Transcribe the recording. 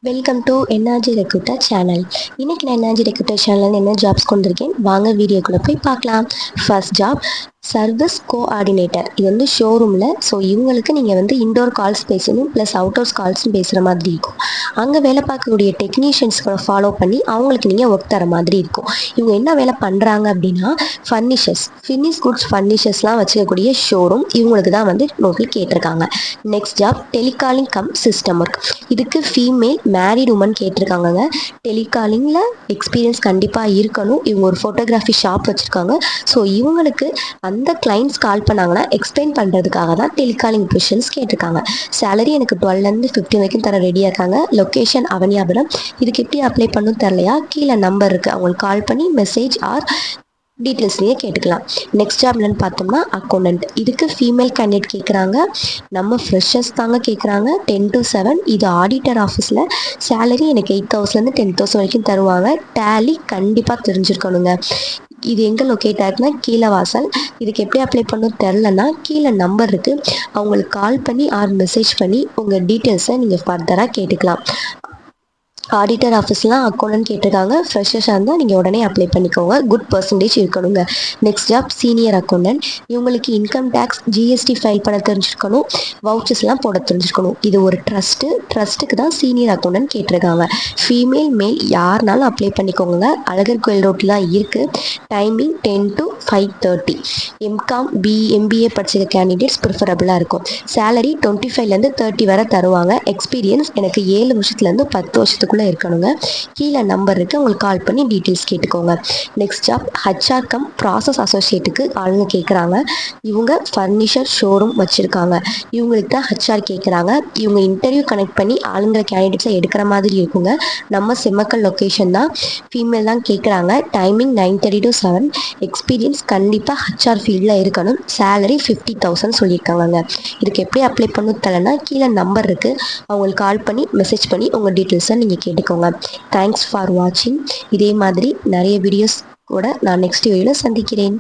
Welcome to NRG recruiter channel. இன்றைக்கி நான் NRG recruiter சேனலில் என்ன ஜாப்ஸ் கொண்டிருக்கேன் வாங்க வீடியோக்குள்ளே போய் பார்க்கலாம். First job service coordinator. இது வந்து ஷோரூமில். ஸோ இவங்களுக்கு நீங்கள் வந்து இன்டோர் கால்ஸ் பேசணும் ப்ளஸ் அவுட்டோர்ஸ் கால்ஸும் பேசுகிற மாதிரி இருக்கும். அங்கே வேலை பார்க்கக்கூடிய டெக்னீஷியன்ஸ்களை ஃபாலோ பண்ணி அவங்களுக்கு நீங்கள் ஒர்க் தர மாதிரி இருக்கும். இவங்க என்ன வேலை பண்ணுறாங்க அப்படின்னா ஃபினிஷ் குட்ஸ் ஃபர்னிச்சர்ஸ்லாம் வச்சுக்கக்கூடிய ஷோரூம் இவங்களுக்கு தான் வந்து நோட்டில் கேட்டிருக்காங்க. Next job telecalling come system work. இதுக்கு ஃபீமேல் மேரிட் உமன் கேட்டிருக்காங்கங்க. டெலிகாலிங்கில் எக்ஸ்பீரியன்ஸ் கண்டிப்பாக இருக்கணும். இவங்க ஒரு ஃபோட்டோகிராஃபி ஷாப் வச்சுருக்காங்க. ஸோ இவங்களுக்கு அந்த கிளைண்ட்ஸ் கால் பண்ணாங்கன்னா எக்ஸ்பிளைன் பண்ணுறதுக்காக தான் டெலிகாலிங் பொசிஷன்ஸ் கேட்டிருக்காங்க. சேலரி எனக்கு 12 to 15 வரைக்கும் தர ரெடியாக இருக்காங்க. லொக்கேஷன் அவனியாபுரம். இதுக்கு எப்படி அப்ளை பண்ணணும் தெரிலையா, கீழே நம்பர் இருக்குது, அவங்களுக்கு கால் பண்ணி மெசேஜ் ஆர் டீட்டெயில்ஸ் நீங்கள் கேட்டுக்கலாம். நெக்ஸ்ட் ஜாப் என்னன்னு பார்த்தோம்னா அக்கௌண்டன்ட். இதுக்கு ஃபீமேல் கேண்டிடேட் கேட்குறாங்க. நம்ம ஃப்ரெஷர்ஸ் தாங்க கேட்குறாங்க. 10 to 7. இது ஆடிட்டர் ஆஃபீஸில். சேலரி எனக்கு 8,000 to 10,000 வரைக்கும் தருவாங்க. டேலி கண்டிப்பாக தெரிஞ்சிருக்கணுங்க. இது எங்கே லொக்கேட் ஆகுதுன்னா கீழே வாசல். இதுக்கு எப்படி அப்ளை பண்ணணும் தெரிலன்னா கீழே நம்பர் இருக்குது, அவங்களுக்கு கால் பண்ணி ஆர் மெசேஜ் பண்ணி உங்கள் டீட்டெயில்ஸை நீங்கள் ஃபர்தராக கேட்டுக்கலாம். ஆடிட்டர் ஆஃபீஸ்லாம் அக்கௌண்டன்ட் கேட்டிருக்காங்க. ஃப்ரெஷர்ஸாக இருந்தால் நீங்கள் உடனே அப்ளை பண்ணிக்கோங்க. குட் பர்சன்டேஜ் இருக்கணுங்க. Next job senior accountant. இவங்களுக்கு இன்கம் டேக்ஸ் ஜிஎஸ்டி ஃபைல் பண்ண தெரிஞ்சிருக்கணும். வவுச்சர்ஸ்லாம் போட தெரிஞ்சிருக்கணும். இது ஒரு ட்ரஸ்ட்டுக்கு தான் சீனியர் அக்கௌண்டன்ட் கேட்டிருக்காங்க. ஃபீமேல் மேல் யாருனாலும் அப்ளை பண்ணிக்கோங்க. அழகர் கோயில் ரோட்டில் தான் இருக்குது. Timing 10 to 5:30. எம்காம் எம்பிஏ படிச்சிருக்க கேண்டிடேட்ஸ் ப்ரிஃபரபுளாக இருக்கும். சேலரி 25 to 30 வரை தருவாங்க. எக்ஸ்பீரியன்ஸ் எனக்கு 7 வருஷத்துலேருந்து 10 வருஷத்துக்குள்ளே இருக்கணுங்க. கீழே நம்பர் இருக்குது, உங்களுக்கு கால் பண்ணி டீட்டெயில்ஸ் கேட்டுக்கோங்க. Next job HR cum process அசோசியேட்டுக்கு ஆளுங்க கேட்குறாங்க. இவங்க ஃபர்னிச்சர் ஷோரூம் வச்சுருக்காங்க. இவங்களுக்கு தான் ஹெச்ஆர் கேட்குறாங்க. இவங்க இன்டர்வியூ கனெக்ட் பண்ணி ஆளுங்கிற கேண்டிடேட்ஸை எடுக்கிற மாதிரி இருக்குங்க. நம்ம செம்மக்கல் லொக்கேஷன் தான். ஃபீமேல் தான் கேட்குறாங்க. Timing 9:30 to 7. எக்ஸ்பீரியன்ஸ் கண்டிப்பாக ஹெச்ஆர் ஃபீல்டில் இருக்கணும். சேலரி 50,000 சொல்லியிருக்காங்க. இதுக்கு எப்படி அப்ளை பண்ணணும் தெரியலனா கீழே நம்பர் இருக்குது, அவங்களுக்கு கால் பண்ணி மெசேஜ் பண்ணி உங்கள் டீட்டெயில்ஸை நீங்கள் கேட்டுக்கோங்க. தேங்க்ஸ் ஃபார் வாட்சிங். இதே மாதிரி நிறைய வீடியோஸ் கூட நான் நெக்ஸ்ட் வீடியோவில் சந்திக்கிறேன்.